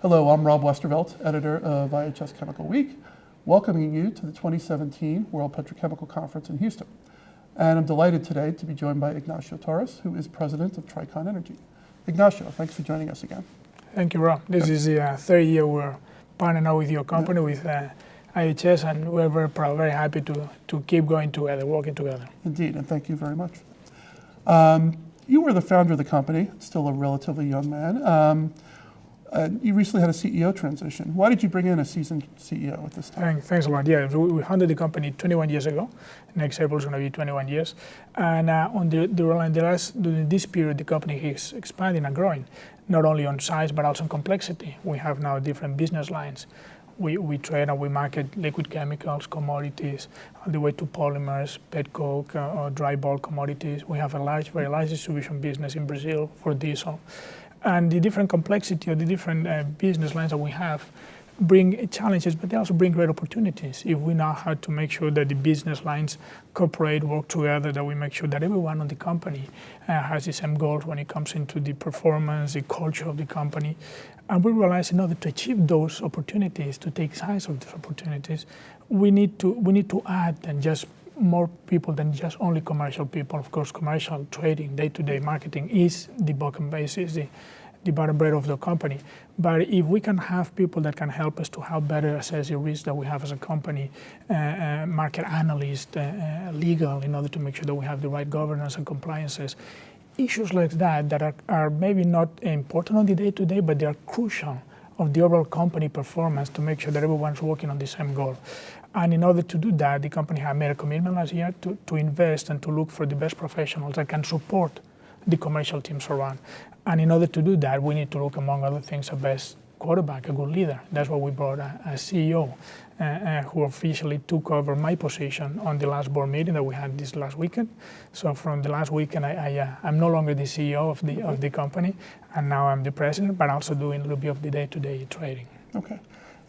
Hello, I'm Rob Westervelt, editor of IHS Chemical Week, welcoming you to the 2017 World Petrochemical Conference in Houston. And I'm delighted today to be joined by Ignacio Torras, who is president of Tricon Energy. Ignacio, thanks for joining us again. Thank you, Rob. This is the third year we're partnering up with your company, with IHS, and we're very proud, very happy to keep going together, working together. Indeed, and thank you very much. You were the founder of the company, still a relatively young man. You recently had a CEO transition. Why did you bring in a seasoned CEO at this time? Thanks a lot. Yeah, we founded the company 21 years ago. Next April is going to be 21 years. And during this period, the company is expanding and growing, not only on size, but also on complexity. We have now different business lines. We trade and we market liquid chemicals, commodities, all the way to polymers, pet coke, or dry bulk commodities. We have a very large distribution business in Brazil for diesel. And the different complexity of the different business lines that we have bring challenges, but they also bring great opportunities. If we know how to make sure that the business lines cooperate, work together, that we make sure that everyone on the company has the same goals when it comes into the performance, the culture of the company. And we realize in order to achieve those opportunities, to take size of these opportunities, we need to add and just more people than just only commercial people. Of course, commercial trading, day-to-day marketing is the bottom base, is the bottom bread of the company. But if we can have people that can help us to help better assess the risk that we have as a company, market analyst, legal, in order to make sure that we have the right governance and compliances, issues like that are maybe not important on the day-to-day, but they are crucial of the overall company performance to make sure that everyone's working on the same goal. And in order to do that, the company had made a commitment last year to invest and to look for the best professionals that can support the commercial teams around. And in order to do that, we need to look, among other things, a best quarterback, a good leader. That's why we brought a CEO who officially took over my position on the last board meeting that we had this last weekend. So from the last weekend, I'm no longer the CEO of the company, and now I'm the president, but also doing a little bit of the day-to-day trading. Okay.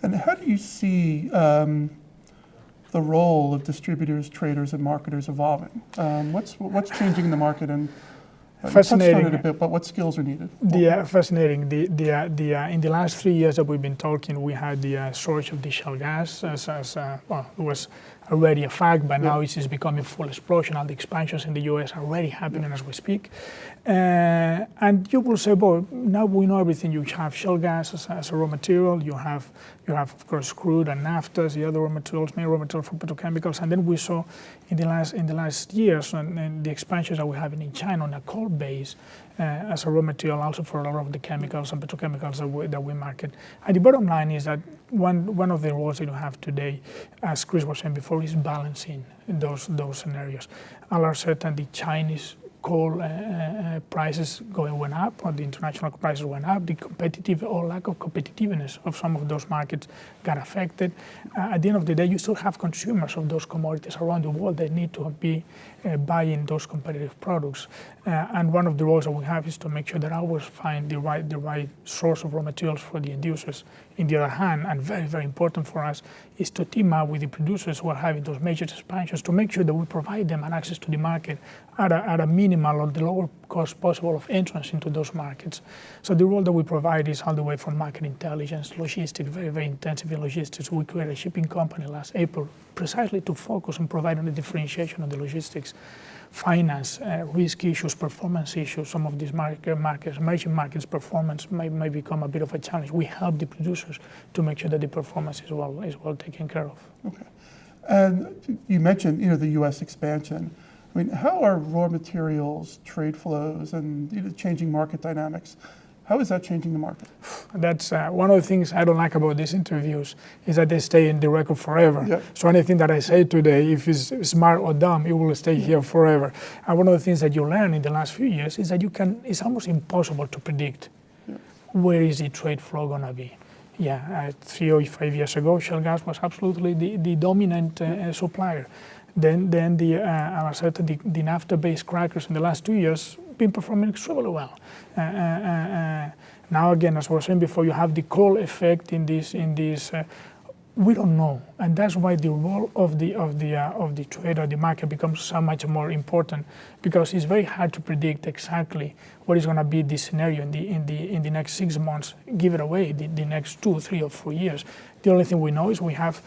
And how do you see the role of distributors, traders, and marketers evolving? What's changing in the market? And fascinating. You touched on it a bit, but what skills are needed? Fascinating. In the last 3 years that we've been talking, we had the shortage of the shale gas it was already a fact, but now it's becoming full explosion, and the expansions in the US are already happening as we speak. And you will say, well, now we know everything. You have shale gas as a raw material. You have of course crude and naphtha, the other raw materials, main raw material for petrochemicals. And then we saw in the last years and the expansions that we have in China on a coal base as a raw material, also for a lot of the chemicals and petrochemicals that we market. And the bottom line is that one of the roles that you have today, as Chris was saying before, is balancing those scenarios. All are certain the Chinese coal prices went up, or the international prices went up. The competitive or lack of competitiveness of some of those markets got affected. At the end of the day, you still have consumers of those commodities around the world that need to be buying those competitive products. And one of the roles that we have is to make sure that I always find the right source of raw materials for the end users. In the other hand, and very, very important for us, is to team up with the producers who are having those major expansions to make sure that we provide them an access to the market at a minimal or the lower cost possible of entrance into those markets. So the role that we provide is all the way from market intelligence, logistics, very, very intensive in logistics. We created a shipping company last April precisely to focus on providing the differentiation of the logistics, finance, risk issues, performance issues. Some of these emerging markets performance may become a bit of a challenge. We help the producers to make sure that the performance is well taken care of. Okay. And you mentioned the U.S. expansion. I mean, how are raw materials, trade flows, and changing market dynamics? How is that changing the market? That's one of the things I don't like about these interviews is that they stay in the record forever. Yeah. So anything that I say today, if it's smart or dumb, it will stay here forever. And one of the things that you learn in the last few years is that it's almost impossible to predict where is the trade flow going to be. 3 or 5 years ago, shale gas was absolutely the dominant supplier. Then the naphtha-based crackers in the last 2 years been performing extremely well. Now again, as I was saying before, you have the coal effect in this we don't know, and that's why the role of the trade or the market becomes so much more important, because it's very hard to predict exactly what is going to be the scenario in the next 6 months. Give it away the next 2, 3, or 4 years. The only thing we know is we have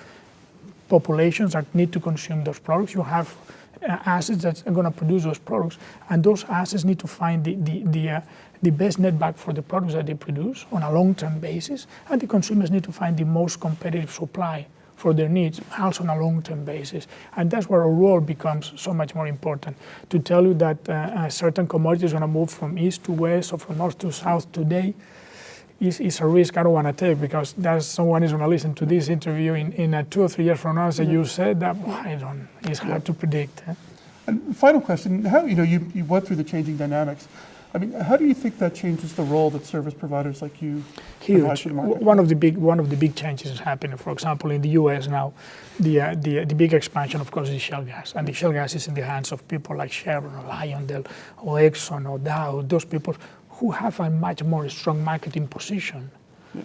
populations that need to consume those products. You have assets that are going to produce those products, and those assets need to find the best netback for the products that they produce on a long-term basis, and the consumers need to find the most competitive supply for their needs, also on a long-term basis. And that's where our role becomes so much more important. To tell you that certain commodities are going to move from east to west or from north to south today is a risk I don't want to take, because someone is going to listen to this interview in 2 or 3 years from now and say, you said that. It's hard to predict. And final question, how, you went through the changing dynamics. I mean, how do you think that changes the role that service providers like you provide to the market? One of the big changes is happening. For example, in the U.S. now, the big expansion, of course, is shale gas, and the shale gas is in the hands of people like Chevron or Lyondell or Exxon or Dow. Those people who have a much more strong marketing position.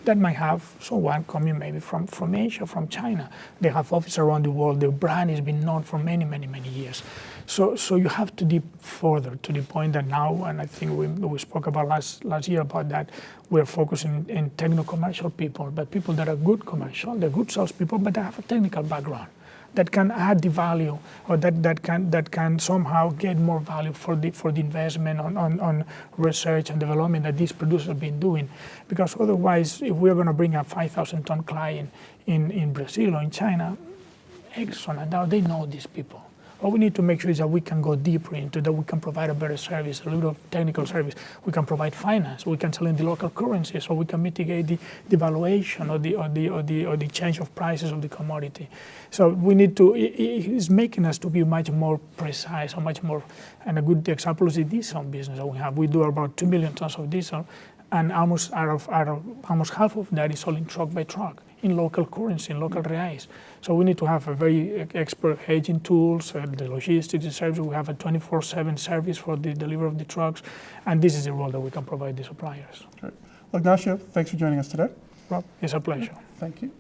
That might have someone coming maybe from Asia, from China. They have offices around the world. Their brand has been known for many, many, many years. So you have to deep further to the point that now, and I think we spoke about last year about that, we're focusing in techno-commercial people, but people that are good commercial, they're good salespeople, but they have a technical background that can add the value, or that can somehow get more value for the investment on research and development that these producers have been doing. Because otherwise, if we're going to bring a 5,000-ton client in Brazil or in China, Exxon and Dow, they know these people. What we need to make sure is that we can go deeper into that. We can provide a better service, a little of technical service. We can provide finance. We can sell in the local currency, so we can mitigate the devaluation or the change of prices of the commodity. So we need to. It's making us to be much more precise, or much more. And a good example is the diesel business that we have. We do about 2 million tons of diesel, and almost almost half of that is sold in truck by truck, in local currency, in local reais. So we need to have a very expert hedging tools, the logistics, the service. We have a 24/7 service for the delivery of the trucks, and this is the role that we can provide the suppliers. Great. Well, Ignacio, thanks for joining us today. Rob, it's a pleasure. Thank you.